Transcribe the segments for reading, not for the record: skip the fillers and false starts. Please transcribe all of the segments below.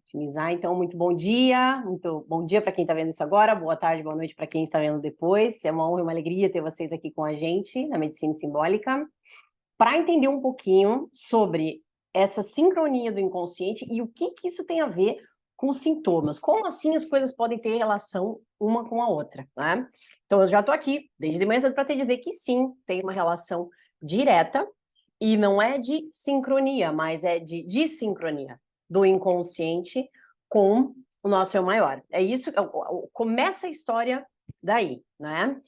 Otimizar, então, muito bom dia para quem está vendo isso agora, boa tarde, boa noite para quem está vendo depois. É uma honra e uma alegria ter vocês aqui com a gente na Medicina Simbólica, para entender um pouquinho sobre essa sincronia do inconsciente e o que isso tem a ver com os sintomas. Como assim as coisas podem ter relação uma com a outra, né? Então, eu já estou aqui desde de manhã cedo para te dizer que sim, tem uma relação direta e não é de sincronia, mas é de dissincronia do inconsciente com o nosso eu maior. É isso, começa a história daí, né?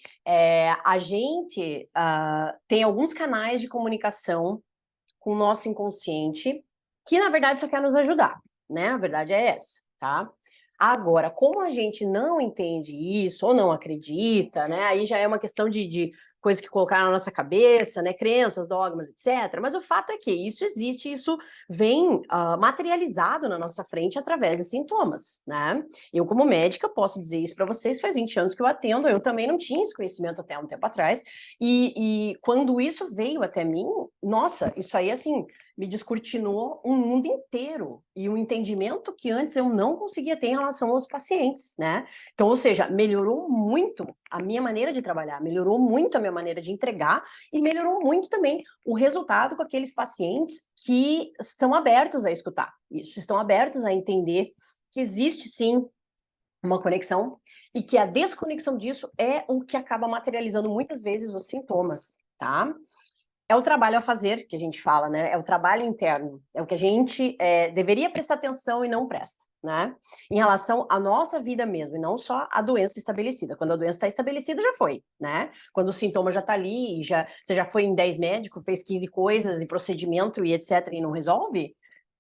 A gente tem alguns canais de comunicação com o nosso inconsciente que, na verdade, só quer nos ajudar, né? A verdade é essa, tá? Agora, como a gente não entende isso ou não acredita, né? Aí já é uma questão de coisas que colocaram na nossa cabeça, né? Crenças, dogmas, etc. Mas o fato é que isso existe, isso vem materializado na nossa frente através de sintomas, né? Eu, como médica, posso dizer isso para vocês, faz 20 anos que eu atendo, eu também não tinha esse conhecimento até um tempo atrás, e quando isso veio até mim, nossa, isso aí, assim, me descortinou um mundo inteiro e um entendimento que antes eu não conseguia ter em relação aos pacientes, né? Então, ou seja, melhorou muito a minha maneira de trabalhar, melhorou muito a minha maneira de entregar e melhorou muito também o resultado com aqueles pacientes que estão abertos a escutar, isso, estão abertos a entender que existe sim uma conexão e que a desconexão disso é o que acaba materializando muitas vezes os sintomas, tá? É o trabalho a fazer, que a gente fala, né? É o trabalho interno. É o que a gente deveria prestar atenção e não presta, né? Em relação à nossa vida mesmo, e não só à doença estabelecida. Quando a doença está estabelecida, já foi, né? Quando o sintoma já está ali, você já foi em 10 médicos, fez 15 coisas e procedimento e etc. e não resolve,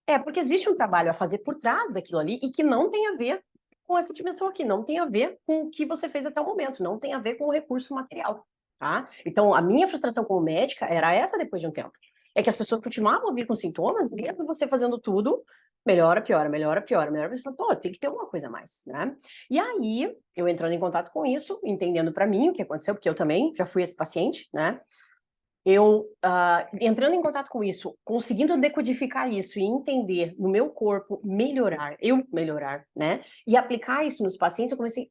é porque existe um trabalho a fazer por trás daquilo ali e que não tem a ver com essa dimensão aqui, não tem a ver com o que você fez até o momento, não tem a ver com o recurso material, tá? Então, a minha frustração como médica era essa depois de um tempo. É que as pessoas continuavam a vir com sintomas, mesmo você fazendo tudo, melhora, piora, melhora, piora, melhora. Você fala, pô, tem que ter alguma coisa a mais, né? E aí, eu entrando em contato com isso, entendendo para mim o que aconteceu, porque eu também já fui esse paciente, né? Eu, entrando em contato com isso, conseguindo decodificar isso e entender no meu corpo, eu melhorar, né? E aplicar isso nos pacientes, eu comecei,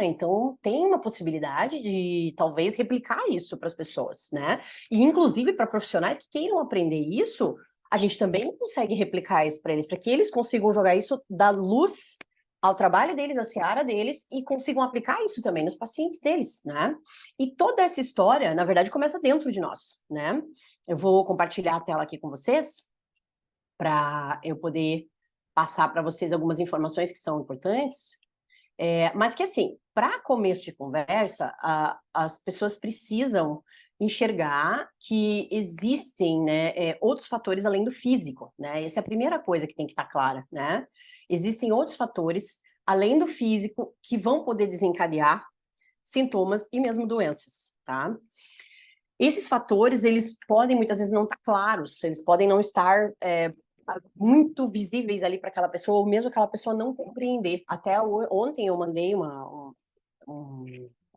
então tem uma possibilidade de talvez replicar isso para as pessoas, né? E inclusive para profissionais que queiram aprender isso, a gente também consegue replicar isso para eles, para que eles consigam jogar isso da luz ao trabalho deles, à seara deles, e consigam aplicar isso também nos pacientes deles, né? E toda essa história, na verdade, começa dentro de nós, né? Eu vou compartilhar a tela aqui com vocês, para eu poder passar para vocês algumas informações que são importantes, mas que, assim, para começo de conversa, as pessoas precisam enxergar que existem, né, outros fatores além do físico, né? Essa é a primeira coisa que tem que estar clara, né? Existem outros fatores além do físico que vão poder desencadear sintomas e mesmo doenças, tá? Esses fatores, eles podem muitas vezes não estar claros, eles podem não estar muito visíveis ali para aquela pessoa, ou mesmo aquela pessoa não compreender. Até ontem eu mandei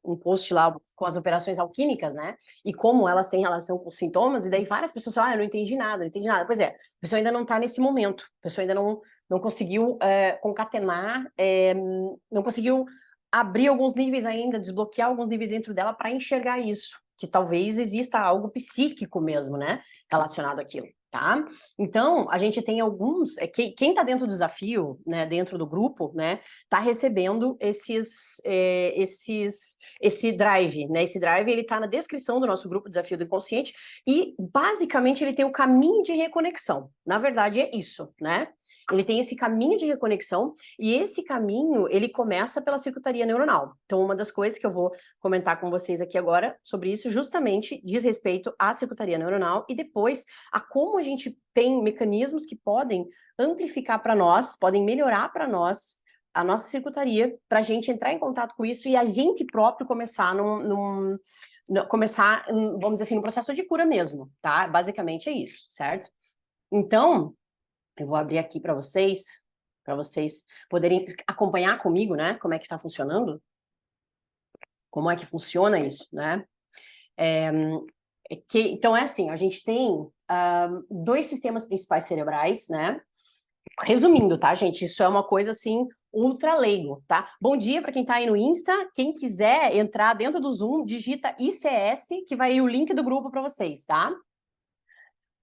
um post lá com as operações alquímicas, né? E como elas têm relação com os sintomas, e daí várias pessoas falam, eu não entendi nada, não entendi nada. Pois é, a pessoa ainda não está nesse momento, a pessoa ainda não conseguiu concatenar, não conseguiu abrir alguns níveis ainda, desbloquear alguns níveis dentro dela para enxergar isso, que talvez exista algo psíquico mesmo, né? Relacionado àquilo. Tá? Então, a gente tem alguns... Quem está dentro do desafio, né, dentro do grupo, né, está recebendo esse drive, né? Esse drive, ele está na descrição do nosso grupo Desafio do Inconsciente e, basicamente, ele tem o caminho de reconexão. Na verdade, é isso, né? Ele tem esse caminho de reconexão e esse caminho, ele começa pela circuitaria neuronal. Então, uma das coisas que eu vou comentar com vocês aqui agora sobre isso justamente diz respeito à circuitaria neuronal e depois a como a gente tem mecanismos que podem amplificar para nós, podem melhorar para nós a nossa circuitaria, para a gente entrar em contato com isso e a gente próprio começar vamos dizer assim, num processo de cura mesmo, tá? Basicamente é isso, certo? Então, eu vou abrir aqui para vocês poderem acompanhar comigo, né? Como é que está funcionando, como é que funciona isso, né? Então, é assim, a gente tem dois sistemas principais cerebrais, né? Resumindo, tá, gente? Isso é uma coisa assim ultra leigo, tá? Bom dia para quem tá aí no Insta. Quem quiser entrar dentro do Zoom, digita ICS, que vai ir o link do grupo para vocês, tá?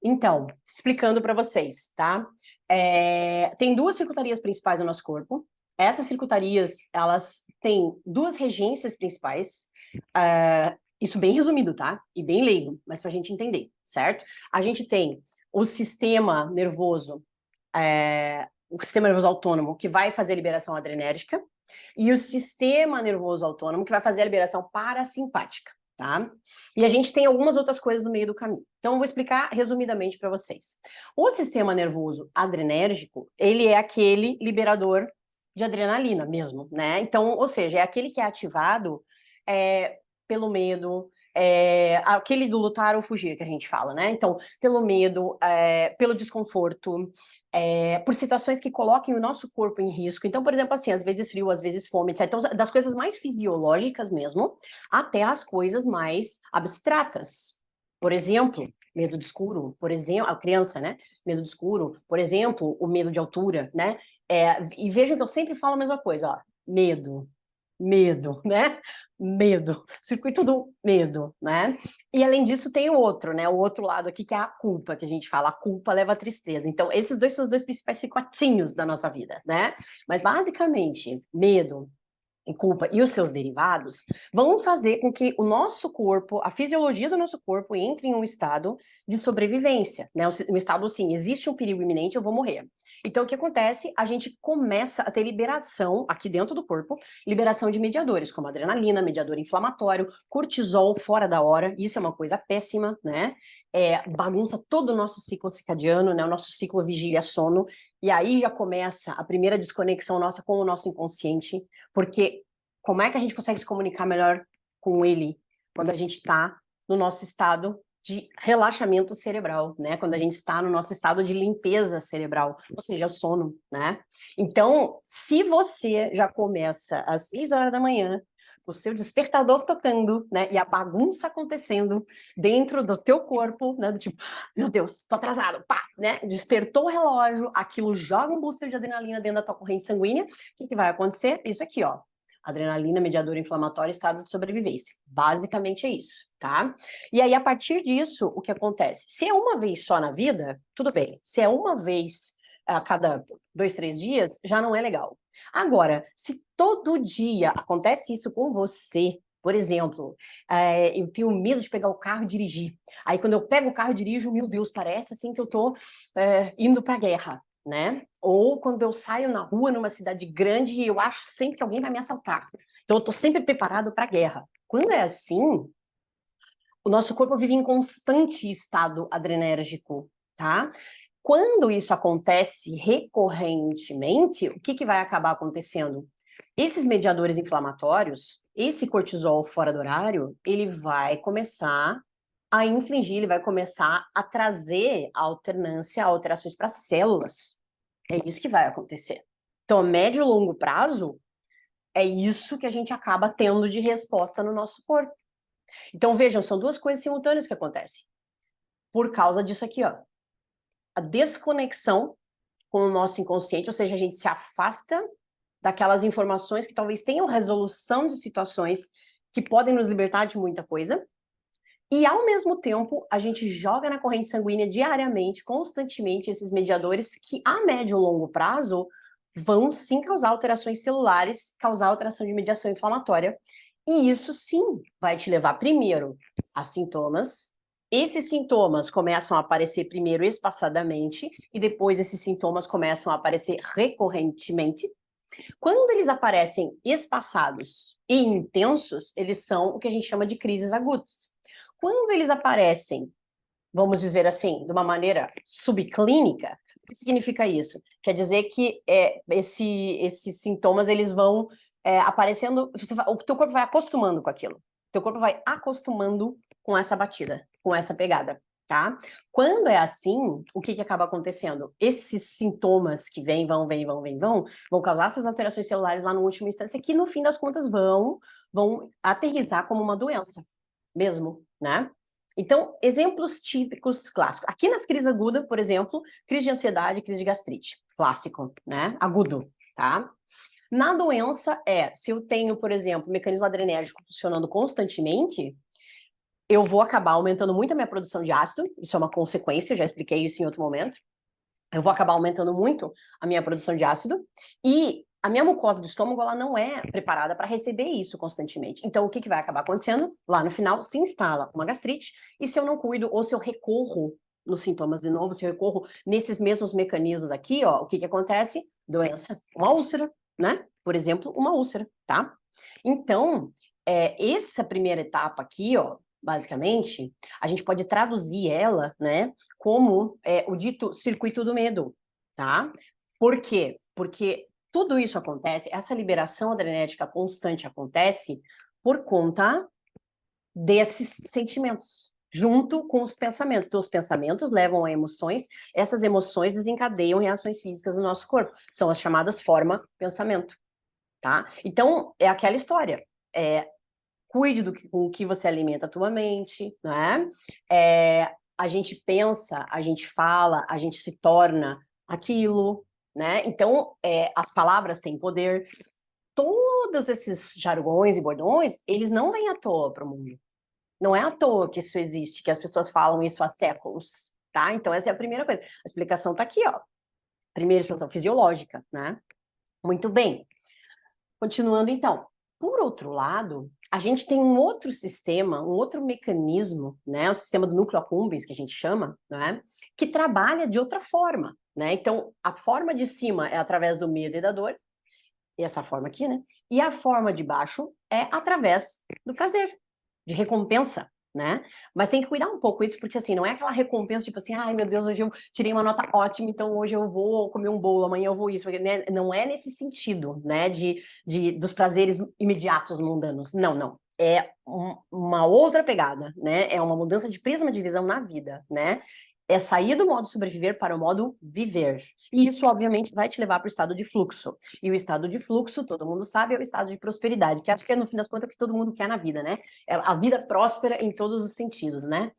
Então, explicando para vocês, tá? Tem duas circuitarias principais no nosso corpo. Essas circuitarias, elas têm duas regências principais. Isso bem resumido, tá? E bem leigo, mas para a gente entender, certo? A gente tem o sistema nervoso o sistema nervoso autônomo, que vai fazer a liberação adrenérgica, e o sistema nervoso autônomo, que vai fazer a liberação parasimpática, tá? E a gente tem algumas outras coisas no meio do caminho. Então, eu vou explicar resumidamente para vocês. O sistema nervoso adrenérgico, ele é aquele liberador de adrenalina mesmo, né? Então, ou seja, é aquele que é ativado pelo medo, aquele do lutar ou fugir que a gente fala, né? Então, pelo medo, pelo desconforto, por situações que coloquem o nosso corpo em risco. Então, por exemplo, assim, às vezes frio, às vezes fome, etc. Então, das coisas mais fisiológicas mesmo, até as coisas mais abstratas. Por exemplo, medo de escuro, por exemplo, a criança, né? Medo de escuro, por exemplo, o medo de altura, né? E vejam que eu sempre falo a mesma coisa, ó, medo, né? Medo, circuito do medo, né? E além disso tem o outro, né? O outro lado aqui que é a culpa, que a gente fala, a culpa leva à tristeza. Então, esses dois são os dois principais chicotinhos da nossa vida, né? Mas basicamente, medo e culpa e os seus derivados vão fazer com que o nosso corpo, a fisiologia do nosso corpo entre em um estado de sobrevivência, né? Um estado assim, existe um perigo iminente, eu vou morrer. Então, o que acontece? A gente começa a ter liberação aqui dentro do corpo, liberação de mediadores, como adrenalina, mediador inflamatório, cortisol fora da hora, isso é uma coisa péssima, né? Bagunça todo o nosso ciclo circadiano, né? O nosso ciclo vigília-sono, e aí já começa a primeira desconexão nossa com o nosso inconsciente, porque como é que a gente consegue se comunicar melhor com ele quando a gente está no nosso estado de relaxamento cerebral, né? Quando a gente está no nosso estado de limpeza cerebral, ou seja, o sono, né? Então, se você já começa às 6 horas da manhã, o seu despertador tocando, né? E a bagunça acontecendo dentro do teu corpo, né? Do tipo, meu Deus, tô atrasado, pá, né? Despertou o relógio, aquilo joga um booster de adrenalina dentro da tua corrente sanguínea. O que vai acontecer? Isso aqui, ó. Adrenalina, mediador inflamatório, estado de sobrevivência. Basicamente é isso, tá? E aí, a partir disso, o que acontece? Se é uma vez só na vida, tudo bem. Se é uma vez a cada 2, 3 dias, já não é legal. Agora, se todo dia acontece isso com você, por exemplo, eu tenho medo de pegar o carro e dirigir. Aí, quando eu pego o carro e dirijo, meu Deus, parece assim que eu tô indo para a guerra, né? Ou quando eu saio na rua numa cidade grande e eu acho sempre que alguém vai me assaltar. Então, eu tô sempre preparado para a guerra. Quando é assim, o nosso corpo vive em constante estado adrenérgico, tá? Quando isso acontece recorrentemente, o que vai acabar acontecendo? Esses mediadores inflamatórios, esse cortisol fora do horário, ele vai começar a infligir, ele vai começar a trazer alternância, alterações para as células. É isso que vai acontecer. Então, a médio e longo prazo, é isso que a gente acaba tendo de resposta no nosso corpo. Então, vejam, são duas coisas simultâneas que acontecem. Por causa disso aqui, ó. A desconexão com o nosso inconsciente, ou seja, a gente se afasta daquelas informações que talvez tenham resolução de situações que podem nos libertar de muita coisa. E, ao mesmo tempo, a gente joga na corrente sanguínea diariamente, constantemente, esses mediadores que, a médio e longo prazo, vão sim causar alterações celulares, causar alteração de mediação inflamatória. E isso sim vai te levar primeiro a sintomas. Esses sintomas começam a aparecer primeiro espaçadamente e depois esses sintomas começam a aparecer recorrentemente. Quando eles aparecem espaçados e intensos, eles são o que a gente chama de crises agudas. Quando eles aparecem, vamos dizer assim, de uma maneira subclínica, o que significa isso? Quer dizer que esses sintomas eles vão aparecendo, o teu corpo vai acostumando com aquilo. O teu corpo vai acostumando com essa batida, com essa pegada, tá? Quando é assim, o que acaba acontecendo? Esses sintomas que vão causar essas alterações celulares lá no último instância, que no fim das contas vão aterrissar como uma doença mesmo, né? Então, exemplos típicos clássicos. Aqui nas crises agudas, por exemplo, crise de ansiedade, crise de gastrite. Clássico, né? Agudo, tá? Na doença, se eu tenho, por exemplo, o mecanismo adrenérgico funcionando constantemente, eu vou acabar aumentando muito a minha produção de ácido, isso é uma consequência, já expliquei isso em outro momento. Eu vou acabar aumentando muito a minha produção de ácido, e a minha mucosa do estômago, ela não é preparada para receber isso constantemente. Então, o que vai acabar acontecendo? Lá no final, se instala uma gastrite, e se eu não cuido, ou se eu recorro nos sintomas de novo, se eu recorro nesses mesmos mecanismos aqui, ó, o que acontece? Doença, uma úlcera, né? Por exemplo, uma úlcera, tá? Então, essa primeira etapa aqui, ó, basicamente, a gente pode traduzir ela, né, como o dito circuito do medo, tá? Por quê? Porque tudo isso acontece, essa liberação adrenérgica constante acontece por conta desses sentimentos, junto com os pensamentos. Então, os pensamentos levam a emoções, essas emoções desencadeiam reações físicas no nosso corpo. São as chamadas forma-pensamento, tá? Então, é aquela história. Cuide com o que você alimenta a tua mente, né? A gente pensa, a gente fala, a gente se torna aquilo, né? Então, as palavras têm poder. Todos esses jargões e bordões, eles não vêm à toa para o mundo. Não é à toa que isso existe, que as pessoas falam isso há séculos, tá? Então, essa é a primeira coisa. A explicação está aqui, ó. Primeira explicação fisiológica, né? Muito bem. Continuando, então. Por outro lado, a gente tem um outro sistema, um outro mecanismo, né? O sistema do núcleo accumbens, que a gente chama, né? Que trabalha de outra forma, né? Então, a forma de cima é através do medo e da dor, e essa forma aqui, né? E a forma de baixo é através do prazer, de recompensa, né? Mas tem que cuidar um pouco isso, porque assim, não é aquela recompensa, tipo assim, ai meu Deus, hoje eu tirei uma nota ótima, então hoje eu vou comer um bolo, amanhã eu vou isso, né? Não é nesse sentido, né? Dos prazeres imediatos mundanos. Não, não. É uma outra pegada, né? É uma mudança de prisma de visão na vida, né? É sair do modo sobreviver para o modo viver. E isso, obviamente, vai te levar para o estado de fluxo. E o estado de fluxo, todo mundo sabe, é o estado de prosperidade, que acho que é, no fim das contas, o que todo mundo quer na vida, né? A vida próspera em todos os sentidos, né?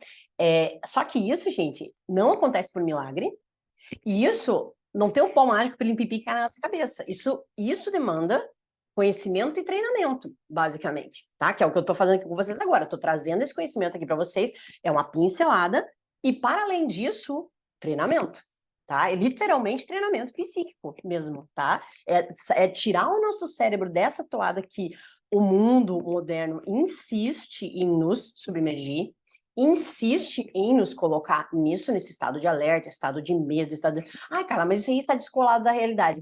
Só que isso, gente, não acontece por milagre, e isso não tem um pau mágico para pipi cair na nossa cabeça. Isso demanda conhecimento e treinamento, basicamente, tá? Que é o que eu tô fazendo aqui com vocês agora. Eu tô trazendo esse conhecimento aqui para vocês, é uma pincelada, e para além disso, treinamento. Tá? É literalmente treinamento psíquico mesmo, tá? É tirar o nosso cérebro dessa toada que o mundo moderno insiste em nos submergir, insiste em nos colocar nisso, nesse estado de alerta, estado de medo, estado de... Ai, Carla, mas isso aí está descolado da realidade.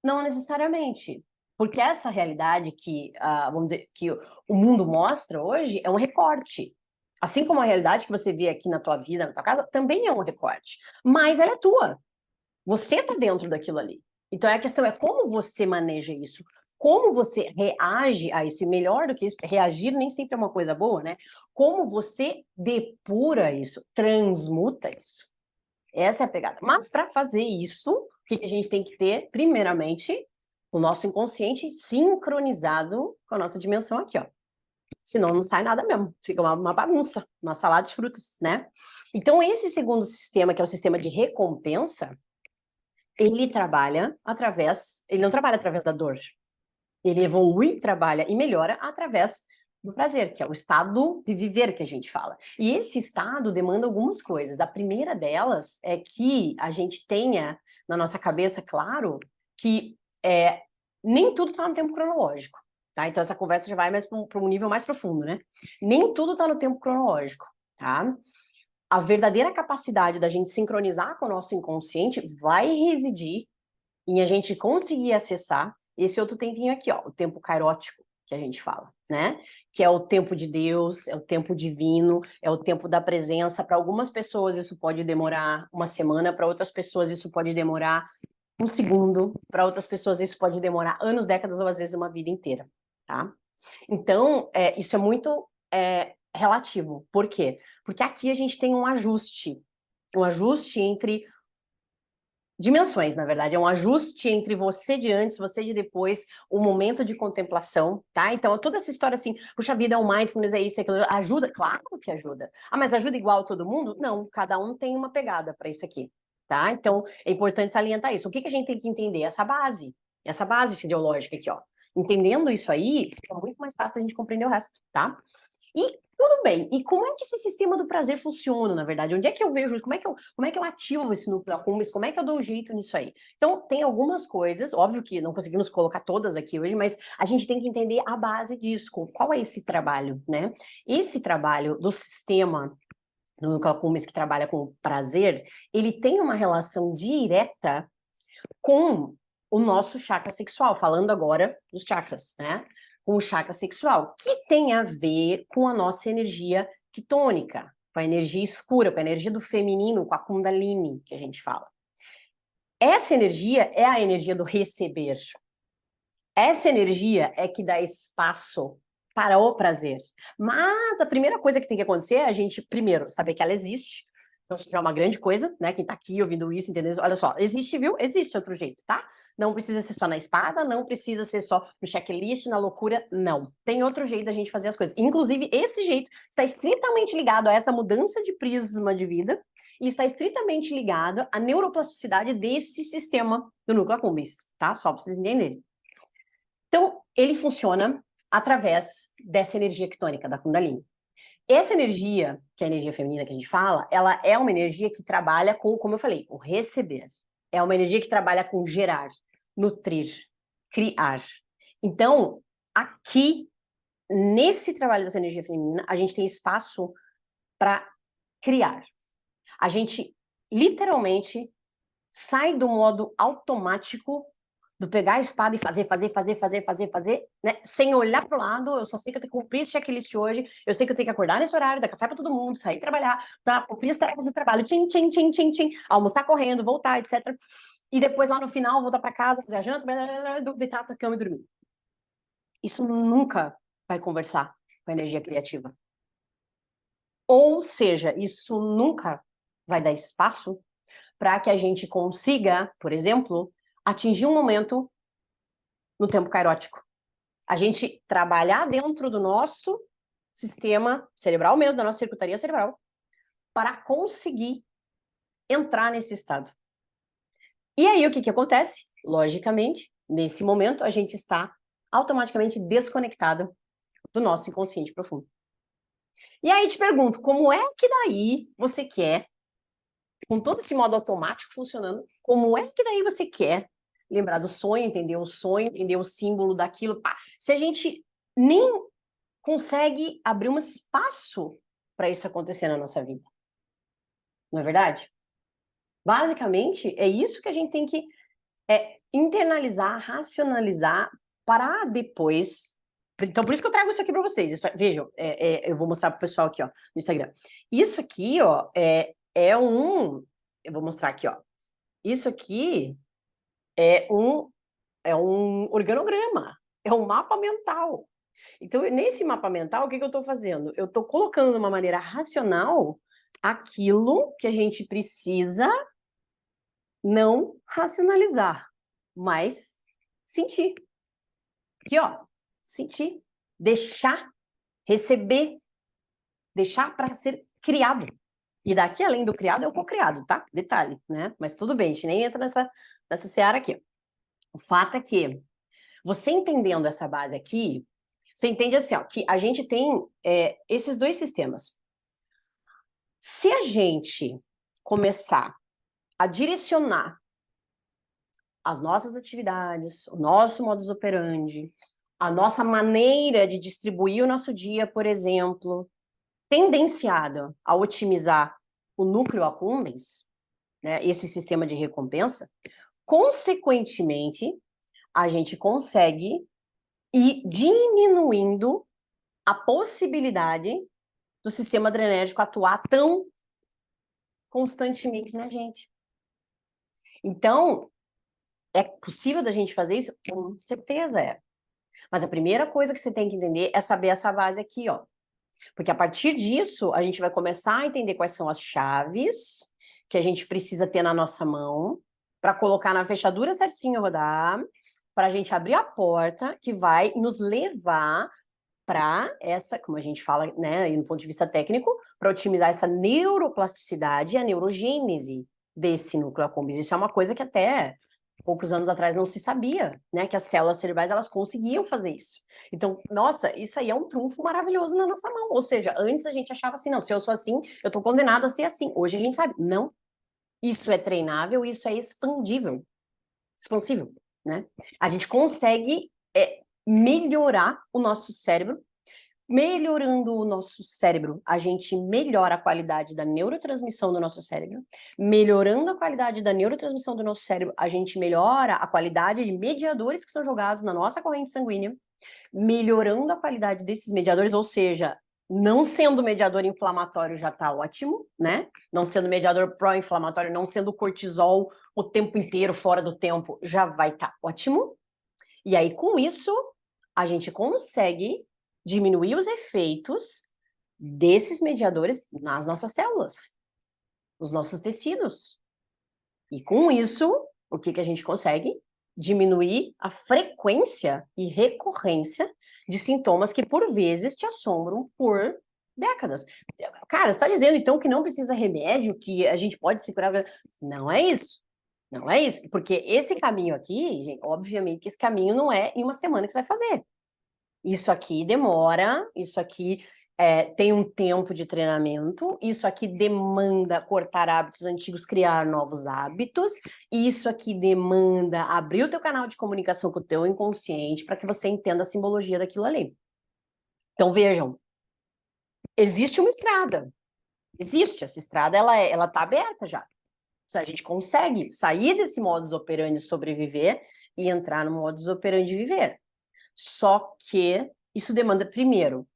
Não necessariamente. Porque essa realidade que, vamos dizer, que o mundo mostra hoje é um recorte. Assim como a realidade que você vê aqui na tua vida, na tua casa, também é um recorte. Mas ela é tua. Você está dentro daquilo ali. Então, a questão é como você maneja isso. Como você reage a isso. E melhor do que isso, porque reagir nem sempre é uma coisa boa, né? Como você depura isso, transmuta isso. Essa é a pegada. Mas para fazer isso, o que a gente tem que ter? Primeiramente, o nosso inconsciente sincronizado com a nossa dimensão aqui, ó. Senão não sai nada mesmo. Fica uma bagunça, uma salada de frutas, né? Então, esse segundo sistema, que é o sistema de recompensa, ele trabalha através... Ele não trabalha através da dor. Ele evolui, trabalha e melhora através do prazer, que é o estado de viver que a gente fala. E esse estado demanda algumas coisas. A primeira delas é que a gente tenha na nossa cabeça, claro, que nem tudo está no tempo cronológico, tá? Então essa conversa já vai mais para um nível mais profundo, né? Nem tudo está no tempo cronológico, tá? A verdadeira capacidade da gente sincronizar com o nosso inconsciente vai residir em a gente conseguir acessar esse outro tempinho aqui, ó, o tempo kairótico, que a gente fala, né? Que é o tempo de Deus, é o tempo divino, é o tempo da presença. Para algumas pessoas isso pode demorar uma semana, para outras pessoas isso pode demorar um segundo, para outras pessoas isso pode demorar anos, décadas ou às vezes uma vida inteira, tá? Então, isso é muito relativo. Por quê? Porque aqui a gente tem um ajuste entre dimensões, na verdade, é um ajuste entre você de antes, você de depois, o momento de contemplação, tá? Então, toda essa história assim, puxa vida, é o mindfulness, é isso, é aquilo, ajuda? Claro que ajuda. Ah, mas ajuda igual todo mundo? Não, cada um tem uma pegada para isso aqui, tá? Então, é importante salientar isso. O que a gente tem que entender? Essa base fisiológica aqui, ó. Entendendo isso aí, fica muito mais fácil a gente compreender o resto, tá? E tudo bem. E como é que esse sistema do prazer funciona, na verdade? Onde é que eu vejo isso? Como é que eu ativo esse núcleo accumbens? Como é que eu dou jeito nisso aí? Então, tem algumas coisas, óbvio que não conseguimos colocar todas aqui hoje, mas a gente tem que entender a base disso. Qual é esse trabalho, né? Esse trabalho do sistema no núcleo accumbens que trabalha com o prazer, ele tem uma relação direta com o nosso chakra sexual, falando agora dos chakras, né? Com o chakra sexual, que tem a ver com a nossa energia quitônica, com a energia escura, com a energia do feminino, com a Kundalini, que a gente fala. Essa energia é a energia do receber. Essa energia é que dá espaço para o prazer. Mas a primeira coisa que tem que acontecer é a gente, primeiro, saber que ela existe. Então, isso já é uma grande coisa, né? Quem tá aqui ouvindo isso, entendeu? Olha só, existe, viu? Existe outro jeito, tá? Não precisa ser só na espada, não precisa ser só no checklist, na loucura, não. Tem outro jeito da gente fazer as coisas. Inclusive, esse jeito está estritamente ligado a essa mudança de prisma de vida e está estritamente ligado à neuroplasticidade desse sistema do núcleo accumbens, tá? Só para vocês entenderem. Então, ele funciona através dessa energia quitônica da Kundalini. Essa energia, que é a energia feminina que a gente fala, ela é uma energia que trabalha com, como eu falei, o receber. É uma energia que trabalha com gerar, nutrir, criar. Então, aqui, nesse trabalho dessa energia feminina, a gente tem espaço para criar. A gente, literalmente, sai do modo automático do pegar a espada e fazer, né? Sem olhar pro lado, eu só sei que eu tenho que cumprir esse checklist hoje, eu sei que eu tenho que acordar nesse horário, dar café para todo mundo, sair trabalhar, tá? Cumprir as tarefas do trabalho, almoçar correndo, voltar, etc. E depois lá no final, voltar para casa, fazer a janta, deitar na cama e dormir. Isso nunca vai conversar com a energia criativa. Ou seja, isso nunca vai dar espaço para que a gente consiga, por exemplo, atingir um momento no tempo kairótico. A gente trabalhar dentro do nosso sistema cerebral mesmo, da nossa circuitaria cerebral, para conseguir entrar nesse estado. E aí, o que acontece? Logicamente, nesse momento, a gente está automaticamente desconectado do nosso inconsciente profundo. E aí, te pergunto, como é que daí você quer, com todo esse modo automático funcionando, como é que daí você quer lembrar do sonho, entender o símbolo daquilo, pá, se a gente nem consegue abrir um espaço para isso acontecer na nossa vida? Não é verdade? Basicamente, é isso que a gente tem que internalizar, racionalizar, para depois. Então, por isso que eu trago isso aqui para vocês. Isso, vejam, eu vou mostrar para o pessoal aqui, ó, no Instagram. Isso aqui, ó, eu vou mostrar aqui, ó. Isso aqui é um organograma, é um mapa mental. Então, nesse mapa mental, o que eu estou fazendo? Eu estou colocando de uma maneira racional aquilo que a gente precisa não racionalizar, mas sentir. Aqui, ó, sentir, deixar, receber, deixar para ser criado. E daqui, além do criado, é o co-criado, tá? Detalhe, né? Mas tudo bem, a gente nem entra nessa seara aqui. O fato é que, você entendendo essa base aqui, você entende assim, ó, que a gente tem esses dois sistemas. Se a gente começar a direcionar as nossas atividades, o nosso modus operandi, a nossa maneira de distribuir o nosso dia, por exemplo, tendenciado a otimizar o núcleo accumbens, né, esse sistema de recompensa, consequentemente, a gente consegue ir diminuindo a possibilidade do sistema adrenérgico atuar tão constantemente na gente. Então, é possível da gente fazer isso? Com certeza é. Mas a primeira coisa que você tem que entender é saber essa base aqui, ó. Porque a partir disso, a gente vai começar a entender quais são as chaves que a gente precisa ter na nossa mão para colocar na fechadura certinho, rodar, para a gente abrir a porta que vai nos levar para essa, como a gente fala, né, no ponto de vista técnico, para otimizar essa neuroplasticidade e a neurogênese desse núcleo accumbens. Isso é uma coisa que até poucos anos atrás não se sabia, né, que as células cerebrais, elas conseguiam fazer isso. Então, nossa, isso aí é um trunfo maravilhoso na nossa mão. Ou seja, antes a gente achava assim, não, se eu sou assim, eu tô condenado a ser assim. Hoje a gente sabe, não. Isso é treinável, isso é expandível, expansível, né? A gente consegue melhorar o nosso cérebro. Melhorando o nosso cérebro, a gente melhora a qualidade da neurotransmissão do nosso cérebro. Melhorando a qualidade da neurotransmissão do nosso cérebro, a gente melhora a qualidade de mediadores que são jogados na nossa corrente sanguínea. Melhorando a qualidade desses mediadores, ou seja, não sendo mediador inflamatório já está ótimo, né? Não sendo mediador pró-inflamatório, não sendo cortisol o tempo inteiro, fora do tempo, já vai estar ótimo. E aí, com isso, a gente consegue diminuir os efeitos desses mediadores nas nossas células, nos nossos tecidos. E com isso, o que a gente consegue? Diminuir a frequência e recorrência de sintomas que, por vezes, te assombram por décadas. Cara, você está dizendo, então, que não precisa remédio, que a gente pode se curar? Não é isso. Não é isso. Porque esse caminho aqui, gente, obviamente que esse caminho não é em uma semana que você vai fazer. Isso aqui demora, isso aqui tem um tempo de treinamento, isso aqui demanda cortar hábitos antigos, criar novos hábitos, isso aqui demanda abrir o teu canal de comunicação com o teu inconsciente para que você entenda a simbologia daquilo ali. Então, vejam, existe uma estrada, existe essa estrada, ela tá aberta já. A gente consegue sair desse modus operandi sobreviver e entrar no modus operandi viver. Só que isso demanda, primeiro,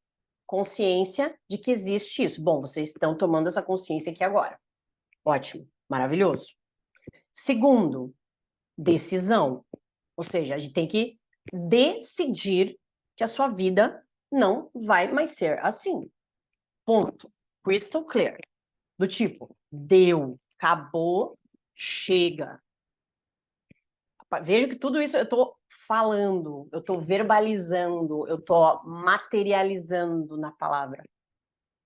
consciência de que existe isso. Bom, vocês estão tomando essa consciência aqui agora. Ótimo, maravilhoso. Segundo, decisão. Ou seja, a gente tem que decidir que a sua vida não vai mais ser assim. Ponto. Crystal clear. Do tipo, deu, acabou, chega. Vejo que tudo isso eu estou falando, eu estou verbalizando, eu estou materializando na palavra.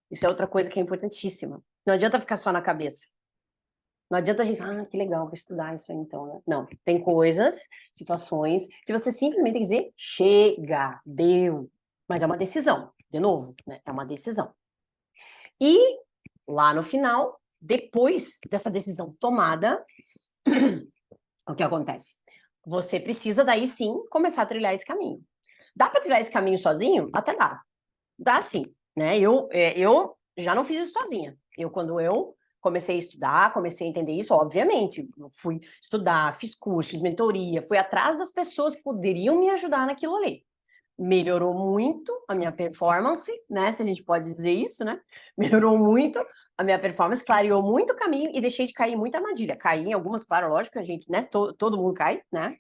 Isso é outra coisa que é importantíssima. Não adianta ficar só na cabeça. Não adianta a gente, que legal, vou estudar isso aí então, né? Não, tem coisas, situações, que você simplesmente tem que dizer, chega, deu. Mas é uma decisão, de novo, né? É uma decisão. E lá no final, depois dessa decisão tomada, o que acontece? Você precisa daí sim começar a trilhar esse caminho. Dá para trilhar esse caminho sozinho? Até dá. Dá sim, né? Eu já não fiz isso sozinha. Quando eu comecei a estudar, comecei a entender isso, obviamente, eu fui estudar, fiz curso, fiz mentoria, fui atrás das pessoas que poderiam me ajudar naquilo ali. Melhorou muito a minha performance, né? Se a gente pode dizer isso, né? Melhorou muito a minha performance, clareou muito o caminho e deixei de cair em muita armadilha. Caí em algumas, claro, lógico, a gente, né? Todo mundo cai, né?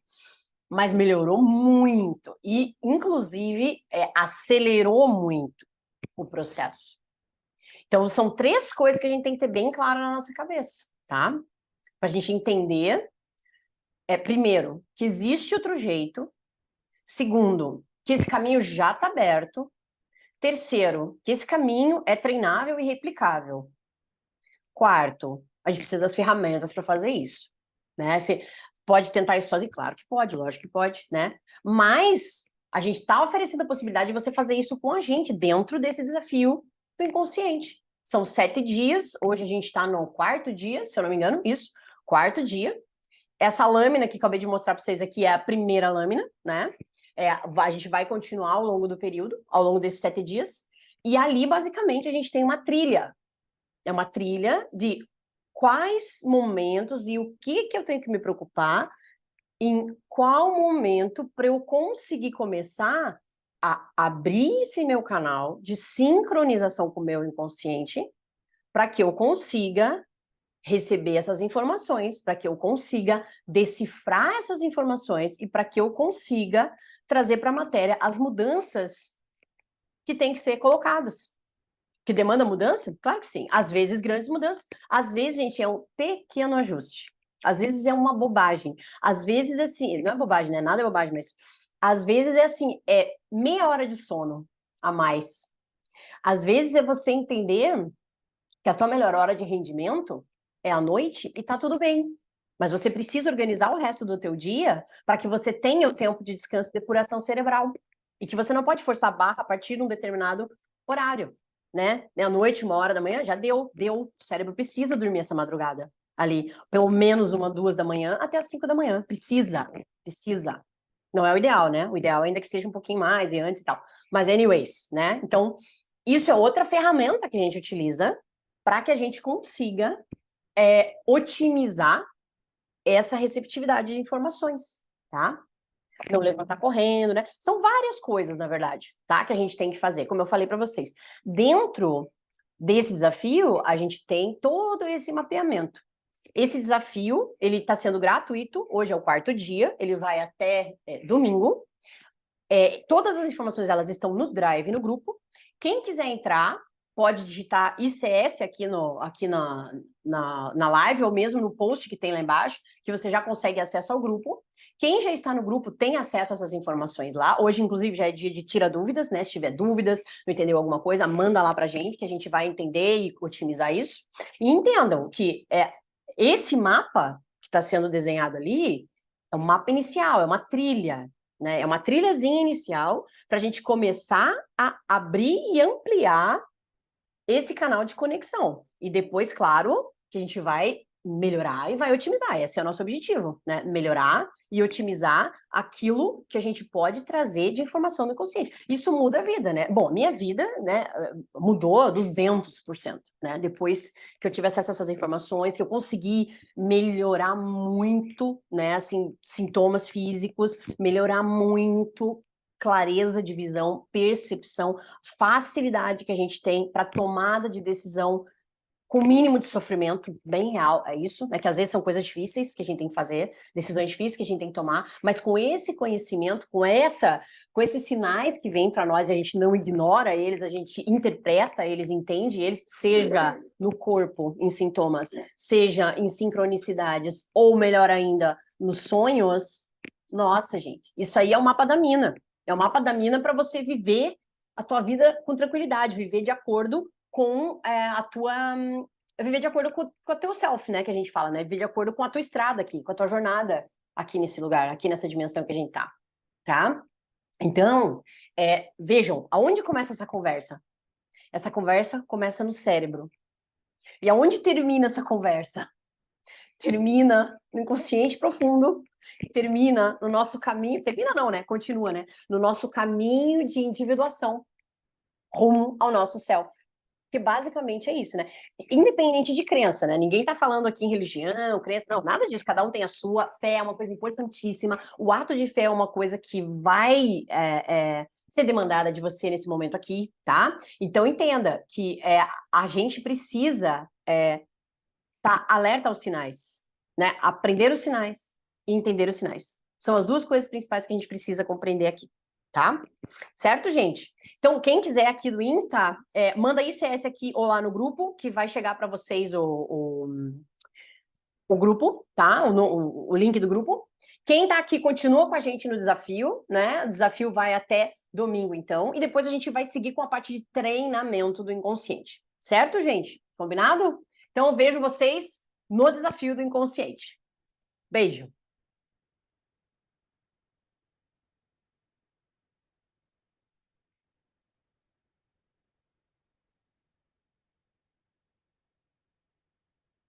Mas melhorou muito e, inclusive, acelerou muito o processo. Então, são 3 coisas que a gente tem que ter bem claro na nossa cabeça, tá? Para a gente entender, primeiro, que existe outro jeito. Segundo, que esse caminho já está aberto. Terceiro, que esse caminho é treinável e replicável. Quarto, a gente precisa das ferramentas para fazer isso, né? Você pode tentar isso sozinho? Claro que pode, lógico que pode, né? Mas a gente está oferecendo a possibilidade de você fazer isso com a gente, dentro desse desafio do inconsciente. São 7 dias, hoje a gente está no 4º dia, se eu não me engano, isso, 4º dia. Essa lâmina que acabei de mostrar para vocês aqui é a primeira lâmina, né? A gente vai continuar ao longo do período, ao longo desses 7 dias. E ali, basicamente, a gente tem uma trilha. É uma trilha de quais momentos e o que eu tenho que me preocupar, em qual momento para eu conseguir começar a abrir esse meu canal de sincronização com o meu inconsciente, para que eu consiga receber essas informações, para que eu consiga decifrar essas informações e para que eu consiga trazer para a matéria as mudanças que têm que ser colocadas. Que demanda mudança? Claro que sim. Às vezes, grandes mudanças. Às vezes, gente, é um pequeno ajuste. Às vezes é uma bobagem. Às vezes, assim, não é bobagem, né? Nada é bobagem, mas às vezes é assim, é meia hora de sono a mais. Às vezes é você entender que a tua melhor hora de rendimento é à noite e tá tudo bem. Mas você precisa organizar o resto do teu dia para que você tenha o tempo de descanso e depuração cerebral. E que você não pode forçar a barra a partir de um determinado horário, né? Meia-noite, 1 hora da manhã, já deu. O cérebro precisa dormir essa madrugada ali. Pelo menos 1, 2 da manhã até as 5 da manhã. Precisa. Não é o ideal, né? O ideal é ainda que seja um pouquinho mais e antes e tal. Mas anyways, né? Então, isso é outra ferramenta que a gente utiliza para que a gente consiga otimizar essa receptividade de informações, tá? Não levantar correndo, né? São várias coisas, na verdade, tá? Que a gente tem que fazer, como eu falei para vocês. Dentro desse desafio, a gente tem todo esse mapeamento. Esse desafio, ele está sendo gratuito, hoje é o 4º dia, ele vai até domingo. Todas as informações, elas estão no Drive, no grupo. Quem quiser entrar, pode digitar ICS aqui na live, ou mesmo no post que tem lá embaixo, que você já consegue acesso ao grupo. Quem já está no grupo tem acesso a essas informações lá. Hoje, inclusive, já é dia de tira dúvidas, né? Se tiver dúvidas, não entendeu alguma coisa, manda lá pra gente, que a gente vai entender e otimizar isso. E entendam que esse mapa que está sendo desenhado ali é um mapa inicial, é uma trilha, né? É uma trilhazinha inicial para a gente começar a abrir e ampliar esse canal de conexão. E depois, claro, que a gente vai melhorar e vai otimizar. Esse é o nosso objetivo, né? Melhorar e otimizar aquilo que a gente pode trazer de informação do inconsciente. Isso muda a vida, né? Bom, minha vida, né, mudou 200%, né? Depois que eu tive acesso a essas informações, que eu consegui melhorar muito, né, assim, sintomas físicos, melhorar muito clareza de visão, percepção, facilidade que a gente tem para tomada de decisão com mínimo de sofrimento, bem real, é isso, né? Que às vezes são coisas difíceis que a gente tem que fazer, decisões difíceis que a gente tem que tomar, mas com esse conhecimento, com esses sinais que vêm para nós, a gente não ignora eles, a gente interpreta eles, entende eles, seja no corpo, em sintomas, seja em sincronicidades, ou melhor ainda, nos sonhos. Nossa, gente, isso aí é o mapa da mina. É o mapa da mina para você viver a tua vida com tranquilidade, viver de acordo com a tua... Viver de acordo com o teu self, né? Que a gente fala, né? Viver de acordo com a tua estrada aqui, com a tua jornada aqui nesse lugar, aqui nessa dimensão que a gente tá? Então, vejam, aonde começa essa conversa? Essa conversa começa no cérebro. E aonde termina essa conversa? Termina no inconsciente profundo, termina no nosso caminho... Termina não, né? Continua, né? No nosso caminho de individuação rumo ao nosso self. Que basicamente é isso, né? Independente de crença, né? Ninguém tá falando aqui em religião, crença, não, nada disso. Cada um tem a sua. Fé é uma coisa importantíssima. O ato de fé é uma coisa que vai ser demandada de você nesse momento aqui, tá? Então entenda que a gente precisa tá alerta aos sinais, né? Aprender os sinais e entender os sinais. São as duas coisas principais que a gente precisa compreender aqui, tá? Certo, gente? Então, quem quiser aqui do Insta, manda ICS aqui ou lá no grupo, que vai chegar para vocês o grupo, tá? O link do grupo. Quem tá aqui continua com a gente no desafio, né? O desafio vai até domingo, então, e depois a gente vai seguir com a parte de treinamento do inconsciente. Certo, gente? Combinado? Então, eu vejo vocês no desafio do inconsciente. Beijo!